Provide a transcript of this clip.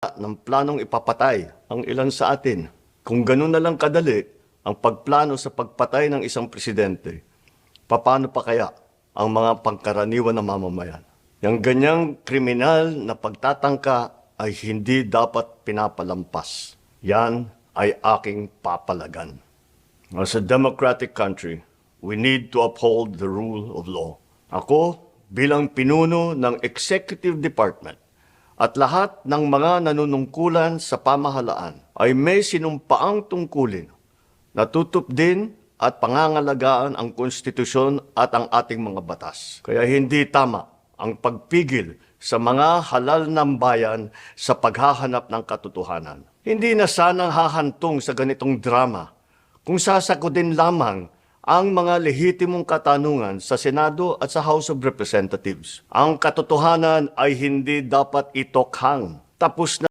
ng planong ipapatay ang ilan sa atin. Kung ganun na lang kadali ang pagplano sa pagpatay ng isang presidente, paano pa kaya ang mga pangkaraniwan na mamamayan? Yang ganyang kriminal na pagtatangka ay hindi dapat pinapalampas. Yan ay aking papalagan. As a democratic country, we need to uphold the rule of law. Ako, bilang pinuno ng Executive Department, at lahat ng mga nanunungkulan sa pamahalaan ay may sinumpaang tungkulin na tutupdin at pangangalagaan ang konstitusyon at ang ating mga batas. Kaya hindi tama ang pagpigil sa mga halal ng bayan sa paghahanap ng katotohanan. Hindi na sanang hahantong sa ganitong drama kung sasagutin lamang ang mga lehitimong katanungan sa Senado at sa House of Representatives. Ang katotohanan ay hindi dapat itokhang. Tapos na